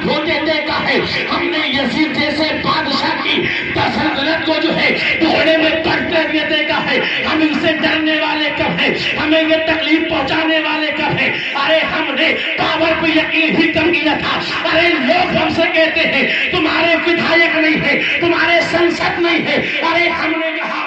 جھوٹ ہوتے دیکھا ہے، ہم نے یزید جیسے بادشاہ کی تسلط کو جو ہے گھوڑے میں پڑھتے ہوئے دیکھا ہے۔ ہم ان سے ڈرنے والے کب ہیں؟ ہمیں یہ تکلیف پہنچانے والے کب ہیں؟ ارے ہم نے پاور پہ یقین ہی کم کیا تھا۔ ارے لوگ ہم سے کہتے ہیں تمہارے ودھائک نہیں ہے، تمہارے سنسد نہیں ہے۔ ارے ہم نے کہا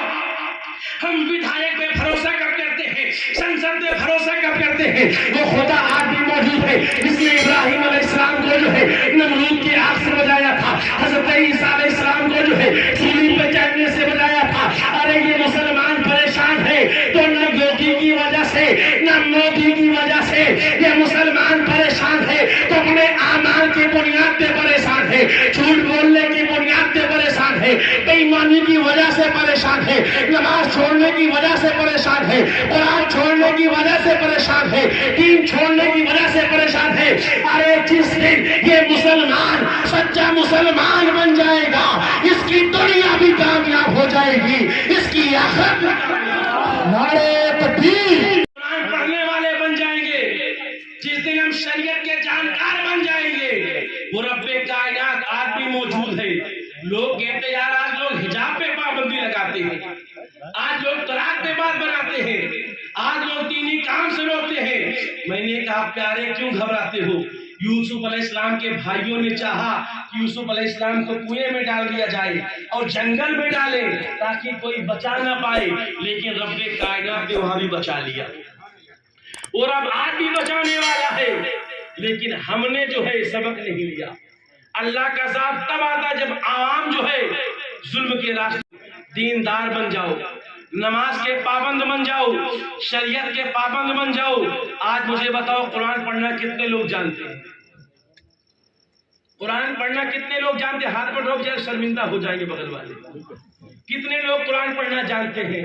ہم ودھائک پہ بھروسہ کب کرتے ہیں، سنسد پہ بھروسہ کب کرتے ہیں؟ وہ خدا آج بھی موجود ہے جس نے ابراہیم علیہ السلام کو جو ہے نمرود کی آگ سے بچایا تھا، حضرت عیسیٰ علیہ السلام کو جو ہے صلیب پہ چڑھنے سے بچایا تھا۔ ارے یہ مسلمان پریشان ہے تو نہ یوگی کی وجہ سے نہ مودی کی وجہ سے، یہ مسلمان پریشان ہے تو اپنے اعمال کی بنیاد پہ پریشان ہے، جھوٹ بولنے کی بنیاد پہ پریشان ہے، بے ایمانی کی وجہ سے پریشان ہے، نماز چھوڑنے کی وجہ سے پریشان ہے، قرآن چھوڑنے کی وجہ سے پریشان ہے، دین چھوڑنے کی وجہ سے پریشان ہے۔ ارے جس دن یہ مسلمان سچا مسلمان بن جائے گا، اس کی دنیا بھی کامیاب ہو جائے گی، اس کی آخرت نعرے تکبیر قرآن پڑھنے والے بن جائیں گے۔ جس دن ہم شریعت کے جانکار بن جائیں گے، وہ رب کائنات آج بھی موجود ہے۔ لوگ کہتے یار آج لوگ حجاب پہ پابندی لگاتے ہیں، آج لوگ طلاق پہ بات بناتے ہیں، آج لوگ دینی کام سے روکتے ہیں۔ میں نے کہا پیارے کیوں گھبراتے ہو؟ یوسف علیہ السلام کے بھائیوں نے چاہا کہ یوسف علیہ السلام کو کنویں میں ڈال دیا جائے اور جنگل میں ڈالے تاکہ کوئی بچا نہ پائے، لیکن رب کائنات نے وہاں بھی بچا لیا اور اب آج بھی بچانے والا ہے۔ لیکن ہم نے جو ہے سبق نہیں لیا۔ اللہ کا ذات تب آتا جب عوام جو ہے ظلم کے راستے دیندار بن جاؤ، نماز کے پابند بن جاؤ، شریعت کے پابند بن جاؤ۔ آج مجھے بتاؤ قرآن پڑھنا کتنے لوگ جانتے ہیں؟ قرآن پڑھنا کتنے لوگ جانتے ہیں؟ ہاتھ پر روک جائے شرمندہ ہو جائیں گے بغل والے۔ کتنے لوگ قرآن پڑھنا جانتے ہیں؟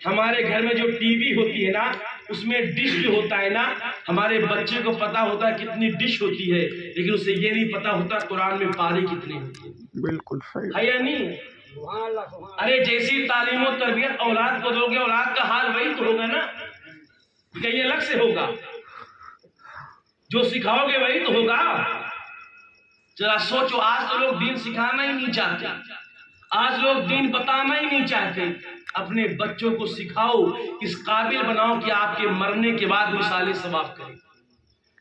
ہمارے گھر میں جو ٹی وی ہوتی ہے نا، اس میں ڈش جو ہوتا ہے نا، ہمارے بچے کو پتا ہوتا ہے کتنی ڈش ہوتی ہے، لیکن اسے یہ نہیں پتا ہوتا قرآن میں پارے کتنے ہوتے ہیں۔ بالکل صحیح ہے یا نہیں؟ ارے جیسی تعلیم و تربیت اولاد کو دو گے، اولاد کا حال وہی تو ہوگا نا، کہیں الگ سے ہوگا؟ جو سکھاؤ گے وہی تو ہوگا۔ ذرا سوچو، آج تو لوگ دین سکھانا ہی نہیں چاہتے، آج لوگ دین بتانا ہی نہیں چاہتے۔ اپنے بچوں کو سکھاؤ، اس قابل بناؤ کہ آپ کے مرنے کے بعد مثال ثواب کریں۔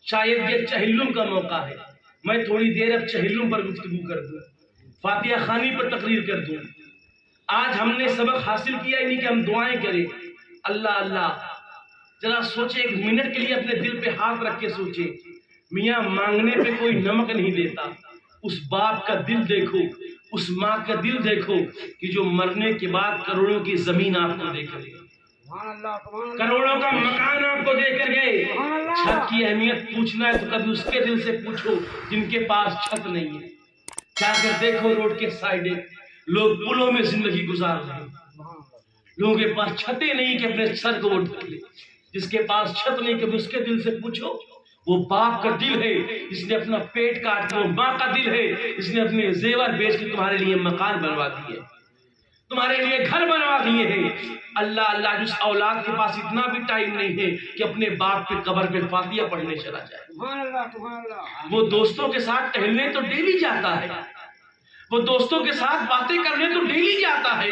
شاید یہ چہلم کا موقع ہے، میں تھوڑی دیر اب چہلم پر گفتگو کر دوں، فاتحہ خوانی پر تقریر کر دوں۔ آج ہم نے سبق حاصل کیا ہی نہیں کہ ہم دعائیں کریں اللہ اللہ۔ ذرا سوچے، ایک منٹ کے لیے اپنے دل پہ ہاتھ رکھ کے سوچے، میاں مانگنے پہ کوئی نمک نہیں دیتا۔ اس باپ کا دل دیکھو، اس ماں کا دل دیکھو کہ جو مرنے کے بعد کروڑوں کی زمین آپ کو دے کر گئے، کروڑوں کا مکان آپ کو دے کر گئے۔ چھت کی اہمیت پوچھنا ہے تو کبھی اس کے دل سے پوچھو جن کے پاس چھت نہیں ہے۔ جا کر دیکھو روڈ کے سائڈے لوگ پلوں میں زندگی گزار رہے ہیں، لوگوں کے پاس چھتیں نہیں کہ اپنے سر کو وہ ڈھک لے۔ جس کے پاس چھت نہیں کبھی اس کے دل سے پوچھو، وہ باپ کا دل ہے جس نے اپنا پیٹ کاٹ، وہ ماں کا دل ہے جس نے اپنے زیور بیچ کے تمہارے لیے مکان بنوا دیے، تمہارے لیے گھر بنوا دیے ہیں۔ اللہ اللہ، جس اولاد کے پاس اتنا بھی ٹائم نہیں ہے کہ اپنے باپ کے قبر پہ فاتحہ پڑھنے چلا جائے۔ وہ دوستوں کے ساتھ ٹہلنے تو ڈیلی جاتا ہے، وہ دوستوں کے ساتھ باتیں کرنے تو ڈیلی جاتا ہے،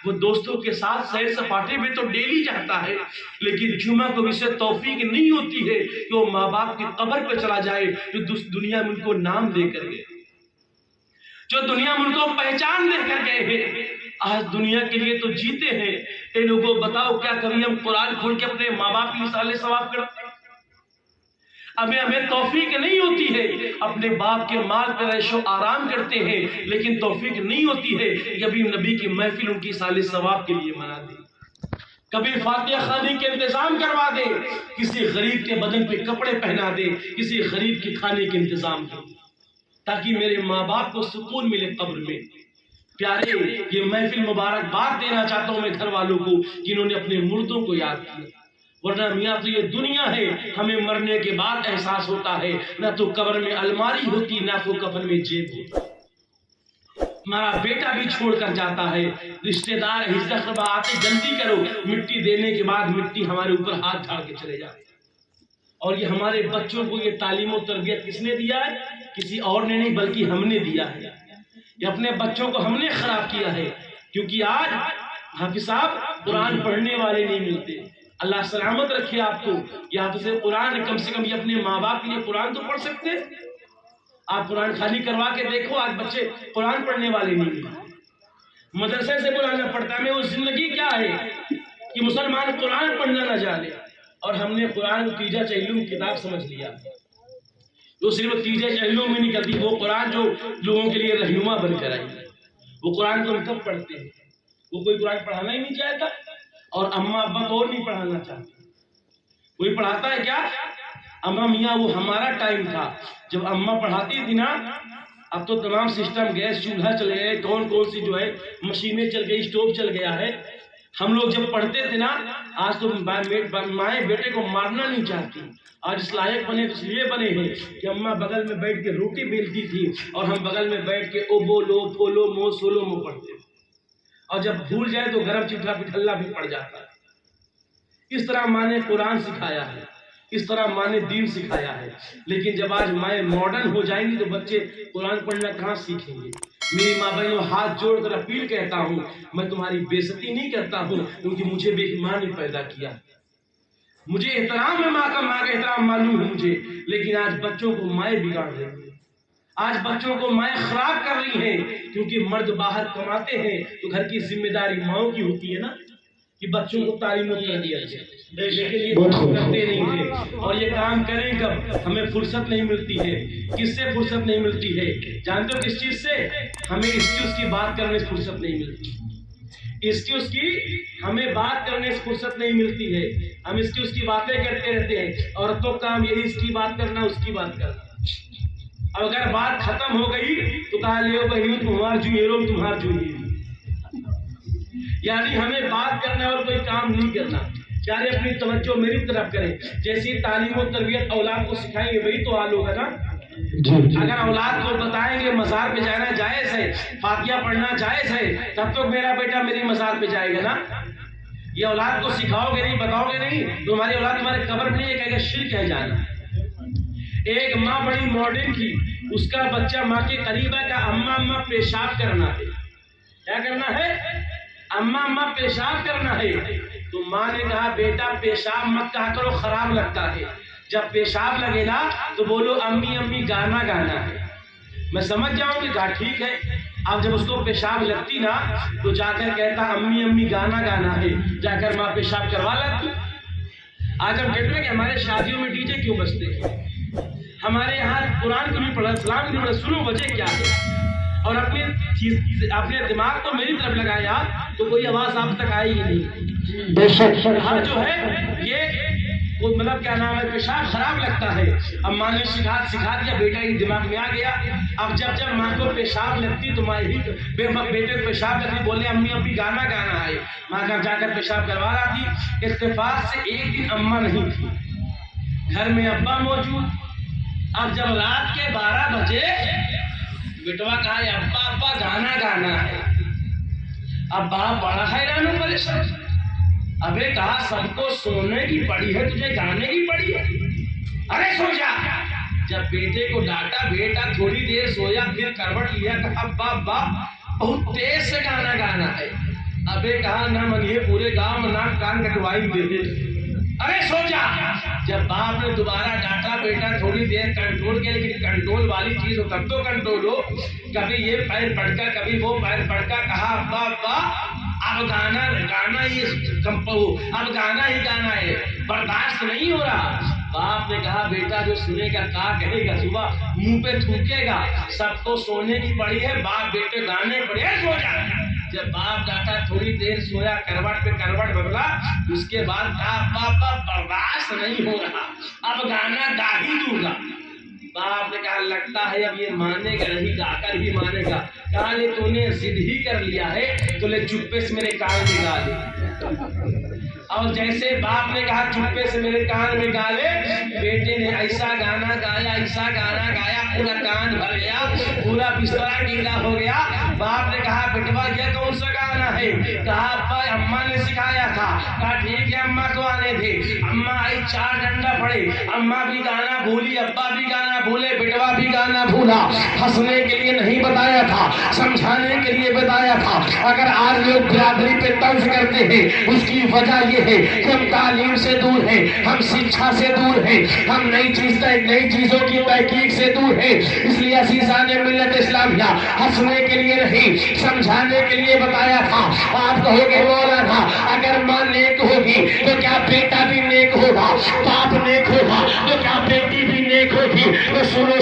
وہ دوستوں کے ساتھ سیر سپاٹے میں تو ڈیلی جاتا ہے، لیکن جمعہ کو اسے توفیق نہیں ہوتی ہے کہ وہ ماں باپ کی قبر پہ چلا جائے جو دنیا میں ان کو نام دے کر گئے، جو دنیا میں ان کو پہچان دے کر گئے ہیں۔ آج دنیا کے لیے تو جیتے ہیں، اے لوگوں بتاؤ کیا کبھی ہم قرآن کھول کے اپنے ماں باپ کی مثال ثواب کرتے ہیں؟ ہمیں توفیق نہیں ہوتی ہے، اپنے باپ کے مال پر عیش و آرام کرتے ہیں، لیکن توفیق نہیں ہوتی ہے کہ کبھی نبی کی محفل ان کی سال ثواب کے لیے منا دیں، کبھی فاتحہ خوانی کے انتظام کروا دیں، کسی غریب کے بدن پہ کپڑے پہنا دیں، کسی غریب کے کھانے کے انتظام کریں تاکہ میرے ماں باپ کو سکون ملے قبر میں۔ پیارے، یہ محفل مبارکباد دینا چاہتا ہوں میں گھر والوں کو جنہوں نے اپنے مردوں کو یاد کیا، ورنہ میاں تو یہ دنیا ہے، ہمیں مرنے کے بعد احساس ہوتا ہے، نہ تو قبر میں الماری ہوتی، نہ تو کفن میں جیب ہوتی۔ ہمارا بیٹا بھی چھوڑ کر جاتا ہے، رشتہ دار حصہ خبر آتے جلدی کرو، مٹی دینے کے بعد مٹی ہمارے اوپر ہاتھ جھاڑ کے چلے جاتے۔ اور یہ ہمارے بچوں کو یہ تعلیم و تربیت کس نے دیا ہے؟ کسی اور نے نہیں بلکہ ہم نے دیا ہے. یہ اپنے بچوں کو ہم نے خراب کیا ہے، کیونکہ آج حافظ صاحب قرآن پڑھنے والے نہیں ملتے. اللہ سلامت رکھے آپ کو. یہ حافظ قرآن کم سے کم یہ اپنے ماں باپ کے لیے قرآن تو پڑھ سکتے. آپ قرآن خانی کروا کے دیکھو، آج بچے قرآن پڑھنے والے نہیں ملتے. مدرسے سے بلانا پڑتا ہے. وہ زندگی کیا ہے کہ مسلمان قرآن پڑھنا نہ جانے، اور ہم نے قرآن کو تیجا چہلم کتاب سمجھ لیا. تو صرف تیجے چہلم میں نہیں کرتی، وہ قرآن جو لوگوں کے لیے رہنما بن کر آئی. وہ قرآن کو ہم کب پڑھتے ہیں؟ وہ کوئی قرآن پڑھانا ہی نہیں چاہتا، اور اماں ابا کو اور نہیں پڑھانا چاہتے. کوئی پڑھاتا ہے کیا؟ اماں میاں وہ ہمارا ٹائم تھا جب اماں پڑھاتی تھی نا. اب تو تمام سسٹم گیس چولہا چل گئے، کون سی جو ہے مشینیں چل گئی، اسٹوو چل گیا ہے. ہم لوگ جب پڑھتے تھے نا، آج تو مائیں بیٹے کو مارنا نہیں چاہتی. آج اس لائق بنے اس لیے بنے ہیں کہ اماں بغل میں بیٹھ کے روٹی بیلتی تھی اور ہم بغل میں بیٹھ کے او بولو پھولو مو سولو مو پڑھتے. اور جب بھول جائے تو گرم چٹھا پٹھلا بھی پڑ جاتا ہے. اس طرح ماں نے قرآن سکھایا ہے، اس طرح ماں نے دین سکھایا ہے. لیکن جب آج مائیں ماڈرن ہو جائیں گی تو بچے قرآن پڑھنا کہاں سیکھیں گے؟ میری ماں بہنوں، ہاتھ جوڑ کر اپیل کہتا ہوں، میں تمہاری بے عزتی نہیں کرتا ہوں، کیونکہ مجھے بھی ایک ماں نے پیدا کیا. مجھے احترام ہے ماں کا احترام معلوم ہے مجھے. لیکن آج بچوں کو مائیں بگاڑ رہی ہیں، آج بچوں کو مائیں خراب کر رہی ہیں. کیونکہ مرد باہر کماتے ہیں تو گھر کی ذمہ داری ماؤں کی ہوتی ہے نا، کہ بچوں کو تعلیم کر دیا جائے. لیکن یہ کرتے نہیں ہیں. اور یہ کام کریں کب؟ ہمیں فرصت نہیں ملتی ہے. کس سے فرصت نہیں ملتی ہے؟ جانتے ہو کس چیز سے؟ ہمیں ایکسکیوز کی بات کرنے سے فرصت نہیں ملتی. ایکسکیوز کی ہمیں بات کرنے سے فرصت نہیں ملتی ہے. ہم ایکسکیوز کی باتیں کرتے رہتے ہیں. عورتوں کا کام یہی، اس کی بات کرنا اس کی بات کرنا. اب اگر بات ختم ہو گئی تو کہا لے بھائی تمہار جو یہ لوگ تمہار جو یہ. یعنی ہمیں بات کرنا اور کوئی کام نہیں کرنا. چاہے اپنی توجہ میری طرف کریں. جیسی تعلیم و تربیت اولاد کو سکھائیں گے وہی تو حال ہوگا نا. اگر اولاد کو بتائیں گے مزار پہ جانا جائز ہے، فاتحہ پڑھنا جائز ہے، تب تو میرا بیٹا میری مزار پہ جائے گا نا. یہ اولاد کو سکھاؤ گے نہیں، بتاؤ گے نہیں، تو ہماری اولاد تمہارے قبر میں نہیں کہے گا شرک ہے جانا. ایک ماں بڑی ماڈرن کی، اس کا بچہ ماں کے قریب ہے کہ اماں اماں پیشاب کرنا ہے. کیا کرنا ہے؟ اماں اماں پیشاب کرنا ہے. تو ماں نے کہا بیٹا پیشاب مت کہا کرو، خراب لگتا ہے. جب پیشاب لگے نا تو بولو امی امی گانا گانا ہے. میں سمجھ جاؤں کہ ٹھیک ہے. اب جب اس کو پیشاب لگتی نا تو جا کر کہتا امی امی گانا گانا ہے. جا کر ماں پیشاب کروا لیتی. آج ہم کہتے ہیں کہ ہمارے شادیوں میں ڈی جے کیوں بجتے ہیں؟ ہمارے یہاں قرآن کو بھی پڑھا، اسلام کو بھی پڑھا. سنو وجہ کیا ہے. اور اپنے دماغ کو میری طرف لگایا تو کوئی آواز آپ تک آئے گی نہیں. بے شک ہر جو ہے یہ مطلب کیا نام ہے، پیشاب خراب لگتا ہے. اب ماں نے سکھا دیا، بیٹا ہی دماغ میں آ گیا. اب جب ماں کو پیشاب لگتی تو ماں ہی بیٹے کو پیشاب لگتی، بولے امی ابھی گانا گانا ہے. ماں کا جا کر پیشاب کروا رہا تھی. اتفاق سے ایک دن اماں نہیں تھی، گھر میں ابا موجود. اب جب رات کے 12 بجے بیٹوا کہا ابا ابا گانا گانا ہے. اب باپ بڑا حیران ہو پریشان. ابے کہا سب کو سونے کی پڑی ہے، تجھے گانے کی پڑی ہے، ارے سو جا. جب بیٹے کو ڈانٹا، بیٹا تھوڑی دیر سویا، پھر کروٹ لیا. کہا ابا ابا بہت تیز سے گانا گانا ہے. ابے کہا نہ منیے پورے گاؤں میں ناک کان کٹوائی دے، ارے سو جا. جب باپ نے دوبارہ ڈانٹا، بیٹا تھوڑی دیر کنٹرول کیا، لیکن کنٹرول والی چیز ہو تب تو کنٹرول ہو. کبھی یہ پیر پڑھ کر کبھی وہ پیر پڑھ کر. کہا ابا ابا اب گانا ہی اب گانا ہی گانا ہے، برداشت نہیں ہو رہا. باپ نے کہا بیٹا جو سنے گا کا کہے گا، صبح منہ پہ تھوکے گا. سب کو سونے کی پڑی ہے، باپ بیٹے گانے پڑے، سو جا. جب باپ ڈاٹا تھوڑی دیر سویا، کروٹ پہ کروٹ بدلا. اس کے بعد کہا پاپا برداشت نہیں ہو رہا، اب گانا گا ہی دوں گا. باپ نے کہا لگتا ہے اب یہ مانے گا نہیں، گا کر ہی مانے گا. کہا لے تو نے ضد ہی کر لیا ہے تو لے چپے سے میرے کان میں گا دے. اور جیسے باپ نے کہا چپے سے میرے کان میں گا لے، بیٹے نے ایسا گانا گایا، ایسا گانا گایا، پورا کان بھر گیا، پورا بستر گیلا ہو گیا۔ باپ نے کہا بیٹوا یہ کون سا گانا ہے؟ کہا ابا اماں نے سکھایا تھا۔ کہا ٹھیک ہے اماں کو آنے دے۔ اماں آئی، 4 ڈنڈا پڑے، اماں بھی گانا بھولی، ابا بھی گانا بھولے، بیٹوا بھی گانا بھولا۔ ہنسنے کے لیے نہیں بتایا تھا، سمجھانے کے لیے بتایا تھا۔ اگر آج لوگ برادری پہ طنز کرتے ہیں اس کی وجہ یہ ہے کہ ہم تعلیم سے دور ہیں، ہم شکشا سے دور ہیں، ہم نئی چیزوں کی تحقیق سے دور ہیں۔ اس لیے عزیزان ملت اسلامیہ ہنسنے کے لیے نہیں سمجھانے کے لیے بتایا تھا۔ آپ کہو گے مولانا اگر ماں نیک ہوگی تو کیا بیٹا بھی نیک ہوگا؟ باپ نیک ہوگا تو کیا بیٹی بھی نیک ہوگی؟ تو سنو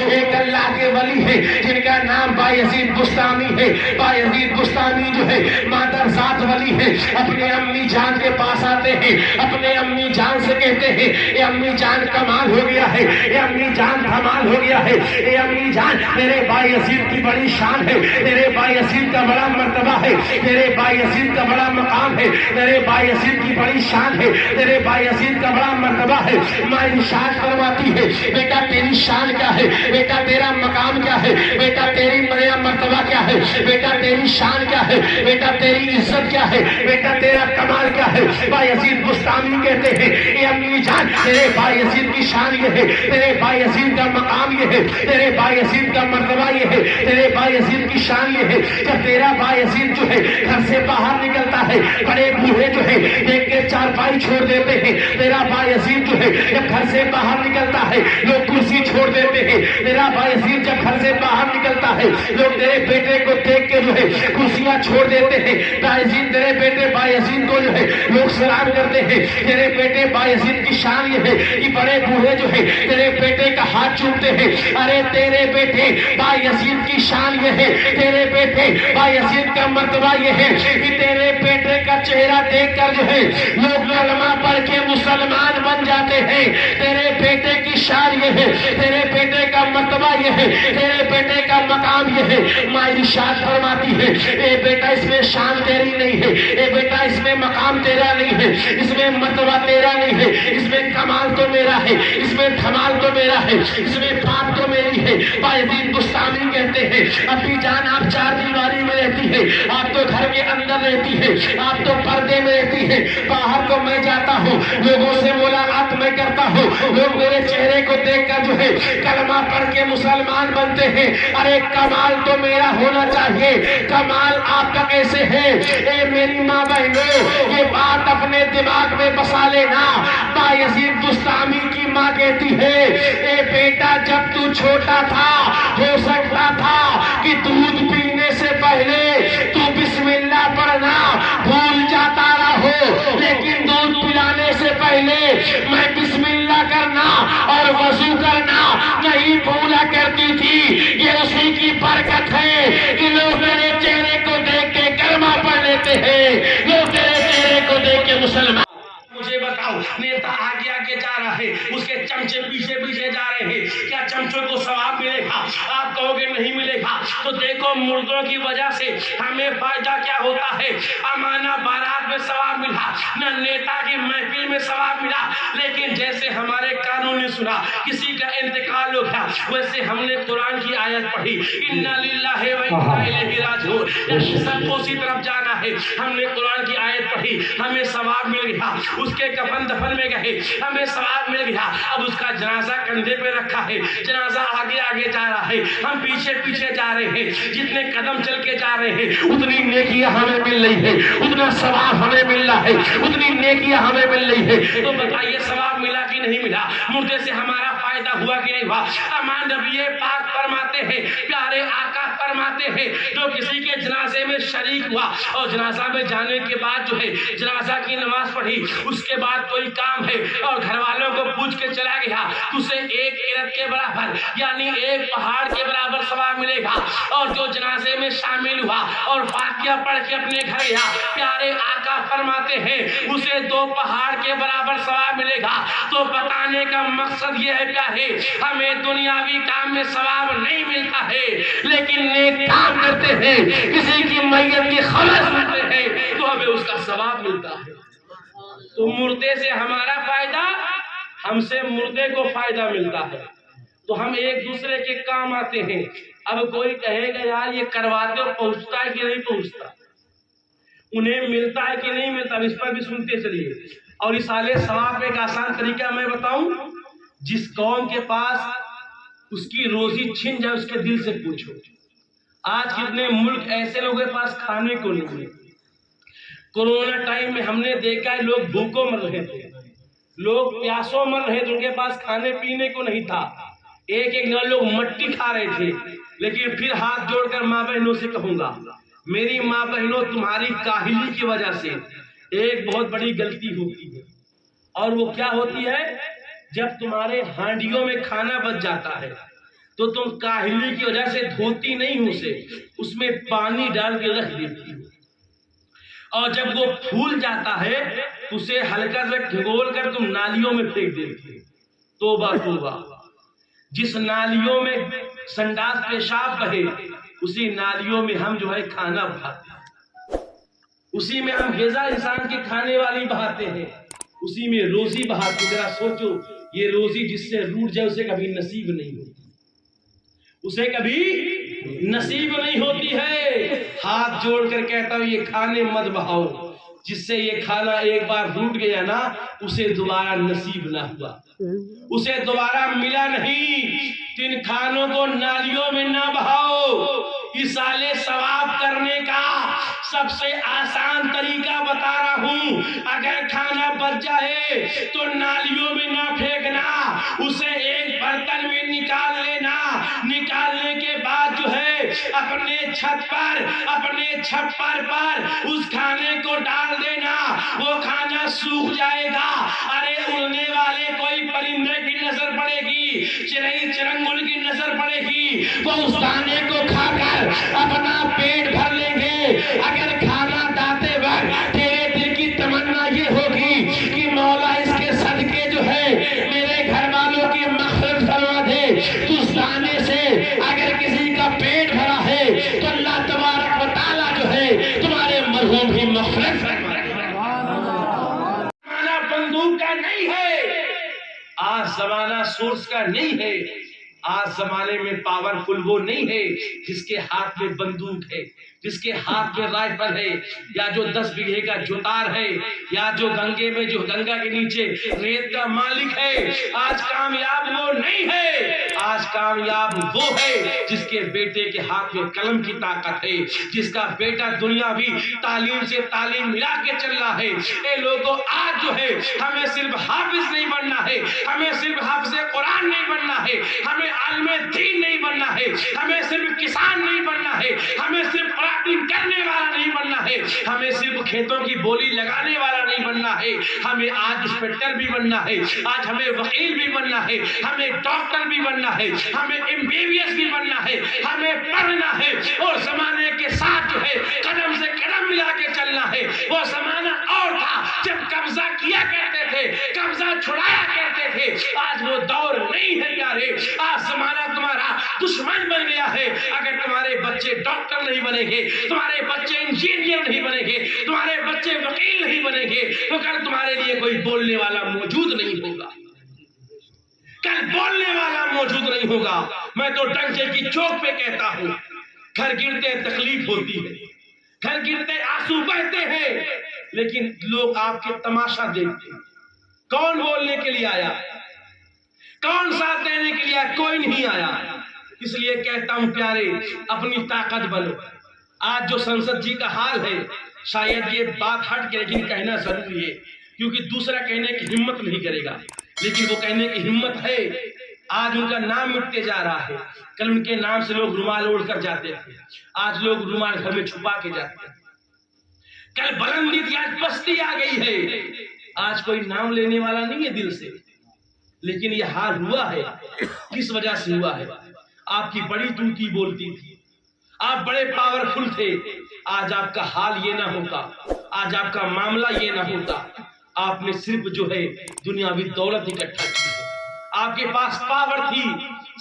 ایک اللہ کے ولی ہے جن کا نام بایزید بستامی ہے۔ بایزید بستامی جو ہے مادر ذات ولی ہے، اپنے امی جان کے پاس آتے ہیں، اپنے امی جان سے کہتے ہیں اے امی جان کمال ہو گیا ہے، اے امی جان کمال ہو گیا ہے، اے امی جان تیرے بایزید کی بڑی شان ہے، تیرے بایزید کا بڑا مرتبہ ہے، تیرے بایزید کا بڑا مقام ہے، تیرے بایزید کی بڑی شان ہے، تیرے بایزید کا بڑا مرتبہ ہے۔ ماں ارشاد فرماتی ہے بیٹا تیری شان کیا ہے، بیٹا تیرا مقام کیا ہے، بیٹا تیری مرتبہ کیا ہے، بیٹا تیری شان کیا ہے، بیٹا تیری عزت کیا ہے، بیٹا تیرا کمال کیا ہے؟ بایزید بستامی کہتے ہیں اے امی جان تیرے بایزید کی شان یہ ہے، تیرے بایزید کا مقام یہ ہے، تیرے بایزید کا مرتبہ یہ ہے، تیرے بایزید کی شان یہ ہے۔ جب تیرا بایزید جو ہے گھر سے باہر نکلتا ہے، بڑے بوڑھے جو ہے دیکھ کے چارپائی چھوڑ دیتے ہیں، تیرا بایزید جو ہے جب گھر سے باہر نکلتا ہے لوگ کرسی چھوڑ دیتے ہیں، تیرا بایزید جب گھر سے باہر نکلتا ہے لوگ تیرے بیٹے کو دیکھ کے جو ہے کرسیاں چھوڑ دیتے ہیں۔ بایزید تیرے بیٹے بایزید کو جو ہے لوگ سلام کرتے ہیں۔ تیرے بیٹے بایزید کی شان یہ ہے کہ بڑے بوڑھے جو ہے تیرے بیٹے کا ہاتھ چومتے ہیں۔ ارے تیرے بیٹے بایزید کی شان یہ ہے، تیرے بیٹے بایزید کا مرتبہ یہ ہے کہ تیرے بیٹے کا چہرہ دیکھ کر جو ہے لوگ کلمہ پڑھ کے مسلمان بن جاتے ہیں۔ تیرے بیٹے کی شان یہ ہے، تیرے بیٹے کا مرتبہ یہ ہے، تیرے بیٹے کا مقام یہ ہے۔ ماں ارشاد فرماتی ہے اے بیٹا اس میں شان تیری نہیں ہے، اے بیٹا اس میں مقام تیرا نہیں ہے، اس میں مرتبہ تیرا نہیں ہے، اس میں کمال تو میرا ہے، اس میں دھمال تو میرا ہے، اس میں بات تو میری ہے۔ بایزید بستامی کہتے ہیں ابھی جان آپ 4 دیواری میں رہتی ہے، آپ تو گھر کے اندر رہتی ہے، آپ تو پردے میں رہتی ہے، باہر کو میں جاتا ہوں، لوگوں سے ملاقات میں کرتا ہوں، لوگ میرے چہرے کو دیکھ کر جو ہے کلمہ پڑھ کے مسلمان بنتے ہیں۔ ارے کمال تو میرا ہونا چاہیے، کمال آپ کا کیسے ہے؟ اے میری ماں بہنوں یہ بات اپنے دماغ میں بسا لینا۔ بایزید بستامی کی ماں کہتی ہے اے بیٹا جب تو چھوٹا تھا ہو سکتا تھا کہ دودھ پینے سے پہلے تو بسم اللہ پڑھنا بھول جاتا رہو، لیکن دودھ پلانے سے پہلے میں بسم اللہ کرنا اور وضو کرنا نہیں بھولا کرتی تھی۔ یہ اسی کی برکت ہے کہ لوگ میرے چہرے کو دیکھ کے کلمہ پڑھ لیتے ہیں، لوگ میرے چہرے کو دیکھ کے مسلمان۔ مجھے بتاؤ نیتا آگے آگے جا رہا ہے، اس کے چمچے پیچھے پیچھے جا رہے ہیں، کیا چمچوں کو ثواب ملے گا؟ آپ کہو گے نہیں ملے گا۔ تو دیکھو مردوں کی وجہ سے ہمیں فائدہ کیا ہوتا ہے؟ امانہ بارات میں ثواب ملا، نہ نیتا کی محفل میں ثواب ملا، لیکن جیسے ہمارے کانوں نے سنا کسی کا انتقال ہو گیا، ویسے ہم نے قرآن کی آیت پڑھی اِنَّا لِلَّهِ وَإِنَّا إِلَيْهِ رَاجِعُونَ، سب کو اسی طرف جانا ہے۔ ہم نے قرآن کی آیت پڑھی، ہمیں ثواب مل گیا، اس کے کفن دفن میں گئے، ہمیں ثواب مل گیا۔ اب اس کا جنازہ کندھے پہ رکھا ہے، جنازہ آگے آگے جا رہا ہے، ہم پیچھے پیچھے جا رہے ہیں، جتنے قدم چل کے جا رہے ہیں اتنی نیکیاں ہمیں مل رہی ہے، اتنا ثواب ہمیں مل رہا ہے، اتنی نیکیاں ہمیں مل رہی ہے۔ تو بتائیے ثواب ملا کہ نہیں ملا؟ مردے سے ہمارا فائدہ ہوا کہ نہیں ہوا؟ امان نبی پاک فرماتے ہیں، پیارے آقا فرماتے ہیں جو کسی کے جنازے میں شریک ہوا اور جنازہ میں جانے کے بعد جو ہے جنازہ کی نماز پڑھی، اس کے بعد کوئی کام ہے اور گھر والوں کو پوچھ کے چلا گیا، اسے 1 ایرت کے برابر یعنی 1 پہاڑ کے برابر ثواب ملے گا۔ اور جو جنازے میں شامل ہوا اور فاتحہ پڑھ کے اپنے گھر گیا، پیارے آقا فرماتے ہیں اسے 2 پہاڑ کے برابر ثواب ملے گا۔ تو بتانے کا مقصد یہ ہے پیارے، ہمیں دنیاوی کام میں ثواب نہیں ملتا ہے، لیکن نیک کام کرتے ہیں، کسی کی میت کی خبر سنتے ہیں تو ہمیں اس کا ثواب ملتا ہے۔ تو مردے سے ہمارا فائدہ، ہم سے مردے کو فائدہ ملتا ہے، تو ہم ایک دوسرے کے کام آتے ہیں۔ اب کوئی کہے گا یار یہ کرواتے ہو، پہنچتا ہے کہ نہیں پہنچتا، انہیں ملتا ہے کہ نہیں ملتا، اس پر بھی سنتے چلیے۔ اور ایصال ثواب ایک آسان طریقہ میں بتاؤں، جس قوم کے پاس اس کی روزی چھن جائے اس کے دل سے پوچھو۔ آج کتنے ملک ایسے لوگوں کے پاس کھانے کو نہیں ہے۔ کورونا ٹائم میں ہم نے دیکھا ہے لوگ بھوکوں مر رہے تھے، لوگ پیاسوں مر رہے تھے، ان کے پاس کھانے پینے کو نہیں تھا، ایک ایک لوگ مٹی کھا رہے تھے۔ لیکن پھر ہاتھ جوڑ کر ماں بہنوں سے کہوں گا، میری ماں بہنوں تمہاری کاہلی کی وجہ سے ایک بہت بڑی غلطی ہوتی ہے، اور وہ کیا ہوتی ہے؟ جب تمہارے ہانڈیوں میں کھانا بچ جاتا ہے تو تم کاہلی کی وجہ سے دھوتی نہیں ہو اسے، اس میں پانی ڈال کے رکھ دیتی ہو، اور جب وہ پھول جاتا ہے اسے ہلکا سے بھگول کر تم نالیوں میں پھینک دیتی ہو۔ توبہ توبہ، جس نالیوں میں سنڈاس پیشاب بہے اسی نالیوں میں ہم جو ہے کھانا بہاتے ہیں، اسی میں ہم غذا انسان کی کھانے والی بہاتے ہیں، اسی میں روزی بہاتے ہیں۔ ذرا سوچو، یہ روزی جس سے روٹ جائے اسے کبھی نصیب نہیں ہوتی، اسے کبھی نصیب نہیں ہوتی ہے۔ ہاتھ جوڑ کر کہتا ہوں یہ کھانے مت بہاؤ، جس سے یہ کھانا ایک بار روٹ گیا نا اسے دوبارہ نصیب نہ ہوا، اسے دوبارہ ملا نہیں۔ تن کھانوں کو نالیوں میں نہ بہاؤ۔ ایصال ثواب کرنے کا سب سے آسان طریقہ بتا رہا ہوں، اگر کھانا بچ جائے تو نالیوں میں نہ پھینکنا، اسے ایک برتن میں نکال لینا، نکالنے کے بعد جو ہے اپنے چھت پر، اپنے چھپر پر اس کھانے کو ڈال دینا، وہ کھانا سوکھ جائے گا۔ ارے اڑنے والے کوئی پرندے کی نظر پڑے گی، چرئی چرنگل کی نظر پڑے گی، وہ اس کھانے کو کھا کر اپنا پیٹ بھر لیں گے۔ اگر کھانا ڈالتے وقت تیرے دل کی تمنا یہ ہوگی کہ مولا اس کے صدقے جو ہے میرے گھر والوں کی مغفرت فرما دے، تو اس دانے سے اگر کسی کا پیٹ بھرا ہے تو اللہ تبارک و تعالیٰ جو ہے تمہارے مرحوم کی مغفرت فرما دے۔ زمانہ بندوق کا نہیں ہے، آج زمانہ سورس کا نہیں ہے، آج زمانے میں پاورفل وہ نہیں ہے جس کے ہاتھ میں بندوق ہے، جس کے ہاتھ میں رائفل ہے، یا جو 10 بیگھے کا جوتار ہے، یا جو گنگے میں جو گنگا کے نیچے ریت کا مالک ہے۔ آج کامیاب وہ نہیں ہے، آج کامیاب وہ ہے جس کے بیٹے کے ہاتھ میں قلم کی طاقت ہے، جس کا بیٹا دنیاوی تعلیم سے تعلیم ملا کے چل رہا ہے۔ اے لوگوں، آج جو ہے ہمیں صرف حافظ نہیں بننا ہے، ہمیں صرف حافظ قرآن نہیں بننا ہے، ہمیں عالم دین نہیں بننا ہے، ہمیں صرف کسان نہیں بننا ہے، ہمیں صرف پلاٹنگ کرنے والا نہیں بننا ہے، ہمیں صرف کھیتوں کی بولی لگانے والا نہیں بننا ہے، ہمیں آج انسپیکٹر بھی بننا ہے، آج ہمیں وکیل بھی بننا ہے، ہمیں ڈاکٹر بھی بننا ہے، ہمیں MBBS بھی بننا ہے، ہمیں پڑھنا ہے، اور زمانے کے ساتھ جو ہے قدم سے قدم ملا کے چلنا ہے۔ وہ زمانہ اور تھا جب قبضہ کیا کرتے تھے، قبضہ چھڑایا کرتے تھے، آج وہ دور نہیں ہے پیارے۔ آج زمانہ تمہارا دشمن بن گیا ہے۔ اگر تمہارے بچے ڈاکٹر نہیں بنیں گے، تمہارے بچے انجینئر نہیں بنیں گے، تمہارے بچے وکیل نہیں بنیں گے، تو کل تمہارے لیے کوئی بولنے والا موجود نہیں ہوگا، کل بولنے والا موجود نہیں ہوگا۔ میں تو ڈنکے کی چوک پہ کہتا ہوں، گھر گرتے تکلیف ہوتی ہے، گھر گرتے آنسو بہتے ہیں، لیکن لوگ آپ کے تماشا دیکھتے ہیں۔ کون بولنے کے لیے آیا؟ کون ساتھ دینے کے لیے؟ کوئی نہیں آیا۔ اس لیے کہتا ہوں پیارے، اپنی طاقت بنو۔ آج جو سنسد جی کا حال ہے، شاید یہ بات ہٹ کے لیکن کہنا ضروری ہے، کیونکہ دوسرا کہنے کی ہمت نہیں کرے گا، لیکن وہ کہنے کی ہمت ہے۔ آج ان کا نام مٹتے جا رہا ہے، کل ان کے نام سے لوگ رومال اوڑھ کر جاتے تھے، آج لوگ رومال گھر میں چھپا کے جاتے ہیں۔ کل بلندی تھی، آج پستی آ گئی ہے۔ آج کوئی نام لینے والا نہیں ہے دل سے، لیکن یہ حال ہوا ہے، کس وجہ سے ہوا ہے؟ آپ کی بڑی توتی بولتی تھی، آپ بڑے پاورفل تھے، آج آپ کا حال یہ نہ ہوتا، آج آپ کا معاملہ یہ نہ ہوتا۔ آپ نے صرف جو ہے دنیاوی دولت اکٹھا کی ہے، آپ کے پاس پاور تھی،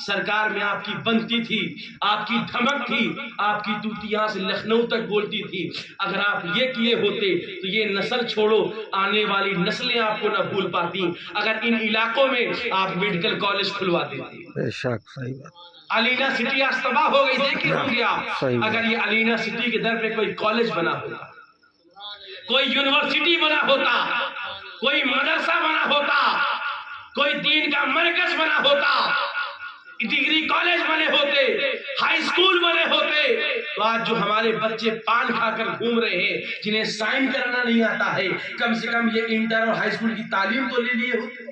سرکار میں آپ کی بنتی تھی، آپ کی دھمک تھی، آپ کی توتی یہاں سے لکھنؤ تک بولتی تھی۔ اگر آپ یہ کیے ہوتے تو یہ نسل چھوڑو، آنے والی نسلیں آپ کو نہ بھول پاتی۔ اگر ان علاقوں میں آپ میڈیکل کالج کھلوا دیتے، بے شک صحیح بات، علینا سٹی آج تباہ ہو گئی، دیکھے ہوں گے آپ۔ صحیح بات۔ اگر یہ علینا سٹی کے در پہ کوئی کالج بنا ہوتا، کوئی یونیورسٹی بنا ہوتا، کوئی مدرسہ بنا ہوتا، کوئی دین کا مرکز بنا ہوتا، ڈگری کالج بنے ہوتے، ہائی اسکول بنے ہوتے، تو آج جو ہمارے بچے پان کھا کر گھوم رہے ہیں، جنہیں سائن کرنا نہیں آتا ہے، کم سے کم یہ انٹر اور ہائی اسکول کی تعلیم تو لے لیے ہوتے۔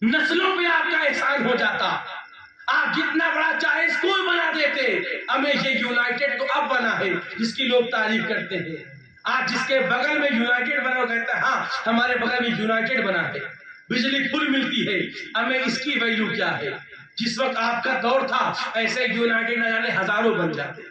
نسلوں پہ آپ کا احسان ہو جاتا، آپ جتنا بڑا چاہے اسکول بنا دیتے۔ ہمیں یہ یونائٹڈ تو اب بنا ہے جس کی لوگ تعریف کرتے ہیں، آج جس کے بغل میں یونائٹڈ بنا وہ کہتا ہے ہاں ہمارے بغل میں یونائٹڈ بنا ہے، بجلی فل ملتی ہے، ہمیں اس کی ویلیو کیا ہے؟ جس وقت آپ کا دور تھا ایسے یونائٹڈ نہ جانے ہزاروں بن جاتے۔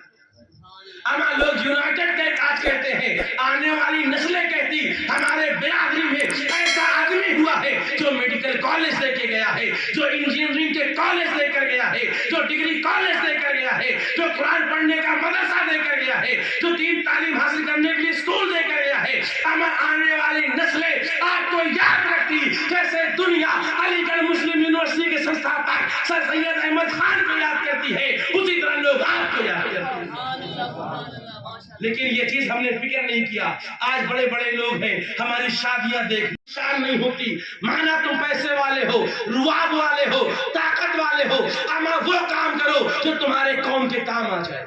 اما لوگ یونائٹڈ آج کہتے ہیں، آنے والی نسلیں کہتی ہمارے برادری میں ایسا آدمی ہوا ہے جو میڈیکل کالج لے کے گیا ہے، جو انجینئرنگ کے کالج لے کر گیا ہے، جو ڈگری کالج لے کر گیا ہے، جو قرآن پڑھنے کا مدرسہ لے کر گیا ہے، جو دین تعلیم حاصل کرنے کے لیے اسکول لے کر گیا ہے۔ اما آنے والی نسلیں آپ کو یاد رکھتی جیسے دنیا علی گڑھ مسلم یونیورسٹی کے سنستھاپک سر سید احمد خان کو یاد کرتی ہے، اسی طرح لوگ آپ کو یاد کرتے ہیں۔ لیکن یہ چیز ہم نے فکر نہیں کیا۔ آج بڑے بڑے لوگ ہیں، ہماری شادیاں دیکھ شان نہیں ہوتی، مانا تم پیسے والے ہو، رواب والے ہو، طاقت والے ہو، اما وہ کام کرو جو تمہارے قوم کے کام آ جائے۔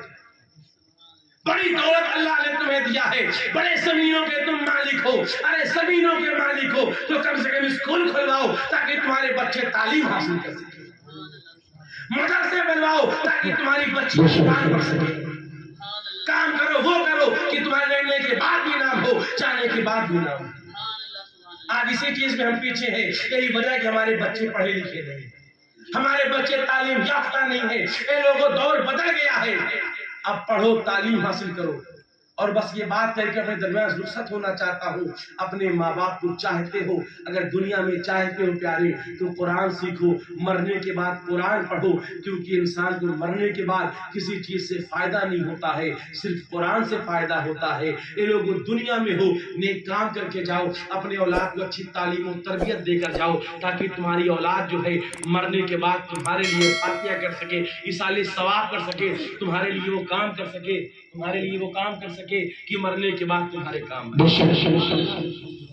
بڑی دولت اللہ نے تمہیں دیا ہے، بڑے زمینوں کے تم مالک ہو، ارے زمینوں کے مالک ہو تو کم سے کم اسکول کھلواؤ تاکہ تمہارے بچے تعلیم حاصل کر سکیں، مدرسے بنواؤ تاکہ تمہاری بچی قرآن پڑھ سکے۔ کام کرو وہ کرو کہ تمہارے رہنے کے بعد بھی نام ہو، جانے کے بعد بھی نام ہو۔ آج اسی چیز میں ہم پیچھے ہیں، یہی وجہ ہے کہ ہمارے بچے پڑھے لکھے نہیں، ہمارے بچے تعلیم یافتہ نہیں ہیں۔ اے لوگوں دور بدل گیا ہے، اب پڑھو تعلیم حاصل کرو۔ اور بس یہ بات کر کے اپنے درمیان رخصت ہونا چاہتا ہوں، اپنے ماں باپ کو چاہتے ہو، اگر دنیا میں چاہتے ہو پیارے تو قرآن سیکھو، مرنے کے بعد قرآن پڑھو، کیونکہ انسان کو مرنے کے بعد کسی چیز سے فائدہ نہیں ہوتا ہے، صرف قرآن سے فائدہ ہوتا ہے۔ یہ لوگ دنیا میں ہو نیک کام کر کے جاؤ، اپنے اولاد کو اچھی تعلیم و تربیت دے کر جاؤ تاکہ تمہاری اولاد جو ہے مرنے کے بعد تمہارے لیے فاتحہ کر سکے، ایصال ثواب کر سکے، تمہارے لیے وہ کام کر سکے، تمہارے لیے وہ کام کر سکے کہ مرنے کے بعد تمہارے کام آئے۔